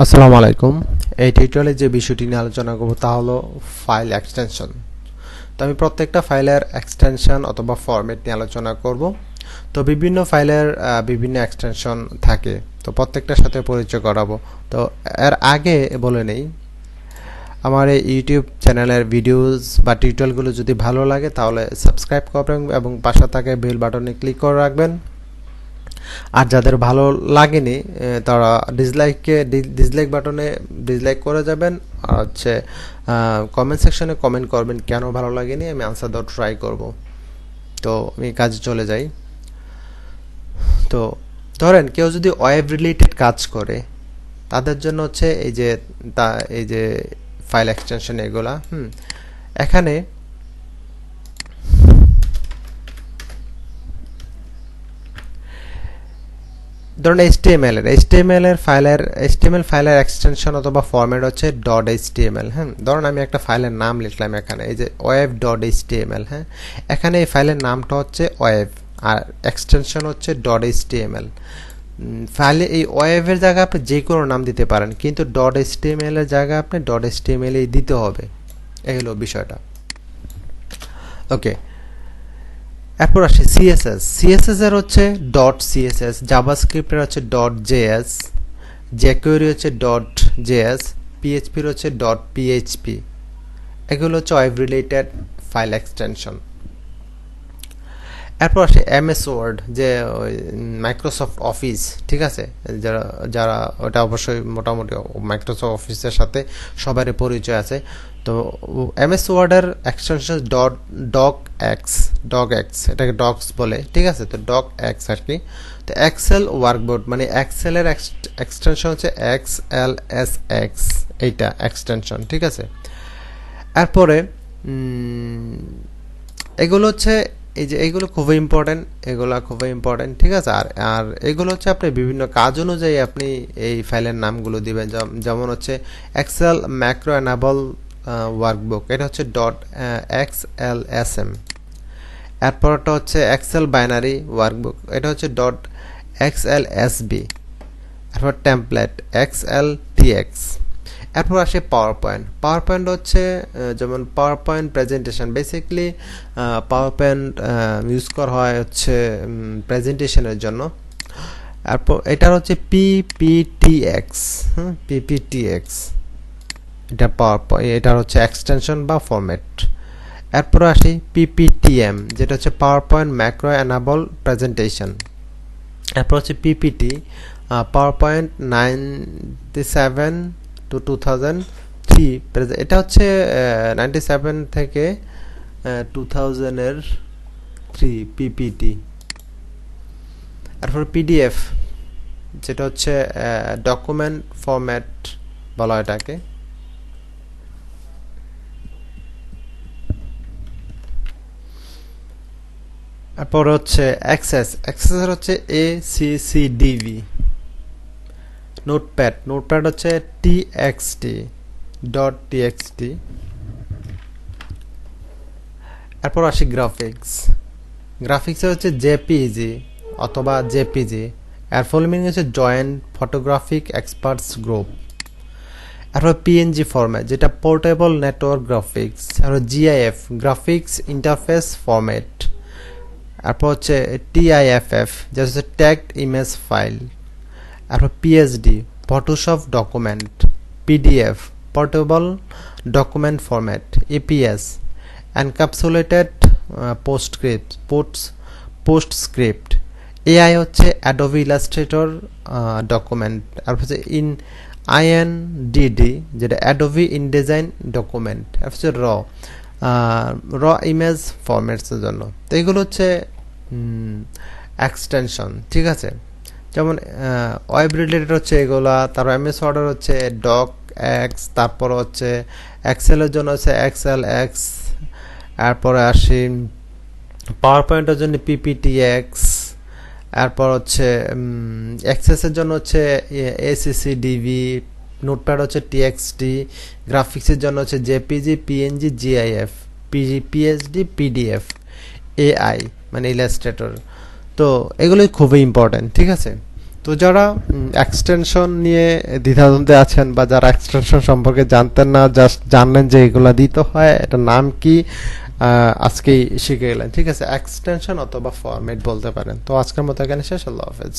আসসালামু আলাইকুম। এই টিউটোরিয়ালে যে বিষয়টি নিয়ে আলোচনা করব তা হলো ফাইল এক্সটেনশন। তো আমি প্রত্যেকটা ফাইলের এক্সটেনশন অথবা ফরম্যাট নিয়ে আলোচনা করব। তো বিভিন্ন ফাইলের বিভিন্ন এক্সটেনশন থাকে, তো প্রত্যেকটার সাথে পরিচয় করাবো। তো এর আগে বলে নেই, আমার এই ইউটিউব চ্যানেলের ভিডিওস বা টিউটোরিয়ালগুলো যদি ভালো লাগে তাহলে সাবস্ক্রাইব করবেন এবং পাশে থাকা বেল বাটনে ক্লিক করে রাখবেন। আর যাদের ভালো লাগেনি তারা ডিসলাইক বাটনে ডিসলাইক করে যাবেন, আর হচ্ছে কমেন্ট সেকশনে কমেন্ট করবেন কেন ভালো লাগেনি, আমি আনসার দেওয়ার ট্রাই করব। তো আমি কাজে চলে যাই। তো ধরেন কেউ যদি ওয়েব রিলেটেড কাজ করে তাদের জন্য হচ্ছে এই যে ফাইল এক্সটেনশন এগুলা এখানে ধরুন এইচটিএমএল ফাইলের এক্সটেনশন অথবা ফরম্যাট হচ্ছে .html। ধরুন আমি একটা ফাইলের নাম লিখলাম এখানে, এই যে web.html। এখানে এই ফাইলের নামটা হচ্ছে ওয়েব আর এক্সটেনশন হচ্ছে .html। ফাইলে এই ওয়েবের জায়গায় আপনি যে কোনো নাম দিতে পারেন, কিন্তু .html এর জায়গায় আপনি .html এই দিতে হবে। এই হলো বিষয়টা। ওকে, এরপর আসি সিএসএস এর হচ্ছে .css, জাভাস্ক্রিপ্টের হচ্ছে .js, jQuery হচ্ছে .js, PHP এর হচ্ছে .php। এগুলো হচ্ছে ওয়েব রিলেটেড ফাইল এক্সটেনশন। এরপর আসে এমএস ওয়ার্ড, যে মাইক্রোসফট অফিস, ঠিক আছে, যারা ওটা অবশ্যই মোটামুটি মাইক্রোসফট অফিসের সাথে সবারই পরিচয় আছে। তো এমএস ওয়ার্ডের এক্সটেনশন ডক এক্স, এটাকে ডক্স বলে, ঠিক আছে। তো ডক এক্স আর কি। তো এক্সেল ওয়ার্কবোর্ড মানে এক্সেলের এক্সটেনশন হচ্ছে XLSX, এইটা এক্সটেনশন, ঠিক আছে। এরপরে এগুলো হচ্ছে এইগুলো খুবই ইম্পর্টেন্ট, ঠিক আছে। আর এগুলো হচ্ছে আপনি বিভিন্ন কাজ অনুযায়ী আপনি এই ফাইলের নামগুলো দিবেন। যেমন হচ্ছে এক্সেল ম্যাক্রো এনাবল ওয়ার্কবুক, এটা হচ্ছে .xlsm। এরপরটা হচ্ছে এক্সেল বাইনারি ওয়ার্কবুক, এটা হচ্ছে .xlsb। এরপর টেমপ্লেট XLTX। এরপর আসে পাওয়ার পয়েন্ট হচ্ছে যেমন power point presentation. Basically power point use করা হয় হচ্ছে প্রেজেন্টেশনের জন্য। এরপর এটার হচ্ছে PPTX, এটা এটার হচ্ছে এক্সটেনশন বা ফরম্যাট। এরপর আসি PPTM, যেটা হচ্ছে PowerPoint macro enable presentation. এরপর হচ্ছে PPT, পাওয়ার পয়েন্ট 97 to 2003, এটা হচ্ছে 97 থেকে 2003 PPT। এরপর PDF, যেটা হচ্ছে ডকুমেন্ট ফরম্যাট বলা হয় এটাকে। এরপর হচ্ছে অ্যাক্সেস এর হচ্ছে ACCDV। নোটপ্যাড হচ্ছে TXT। এরপর আসি গ্রাফিক্সের হচ্ছে JPG অথবা JPG। এর ফুল মিনিং হচ্ছে জয়েন্ট ফটোগ্রাফিক এক্সপার্টস গ্রুপ। এরপর PNG ফরম্যাট, যেটা পোর্টেবল নেটওয়ার্ক গ্রাফিক্স। আর GIF, গ্রাফিক্স ইন্টারফেস ফরম্যাট। এরপর হচ্ছে TIFF, যেটা হচ্ছে ট্যাগড ইমেজ ফাইল। এরপর PSD, Photoshop document. PDF, portable document format. EPS, encapsulated PostScript. AI হচ্ছে অ্যাডোবি ইলাস্ট্রেটর ডকুমেন্ট। আর হচ্ছে INDD, যেটা অ্যাডোবি ইনডিজাইন ডকুমেন্ট। আর হচ্ছে র ইমেজ ফরম্যাটসের জন্য। তো এগুলো হচ্ছে এক্সটেনশন, ঠিক আছে। যেমন ওয়েব রিলেটেড হচ্ছে এগুলা। তারপর এমএস ওয়ার্ডের হচ্ছে .x, তারপর হচ্ছে এক্সেলের জন্য হচ্ছে XLX। এরপরে আসি পাওয়ার পয়েন্টের জন্য PPTX। এরপর হচ্ছে অ্যাক্সেসের জন্য হচ্ছে ACCDV। নোটপ্যাড হচ্ছে TXT। গ্রাফিক্সের জন্য হচ্ছে JPG, PNG, GIF, PSD, PDF, AI মানে ইলাস্ট্রেটর। তো এগুলোই খুবই ইম্পর্টেন্ট, ঠিক আছে। তো যারা এক্সটেনশন নিয়ে দ্বিধাদ্বন্দ্বে আছেন বা যারা এক্সটেনশন সম্পর্কে জানতেন না, জাস্ট জানলেন যে এগুলো দিতে হয়, এটার নাম কি, আজকেই শিখে গেলেন। ঠিক আছে, এক্সটেনশন অথবা ফরম্যাট বলতে পারেন। তো আজকের মতো এখানে শেষ। আল্লাহ হাফেজ।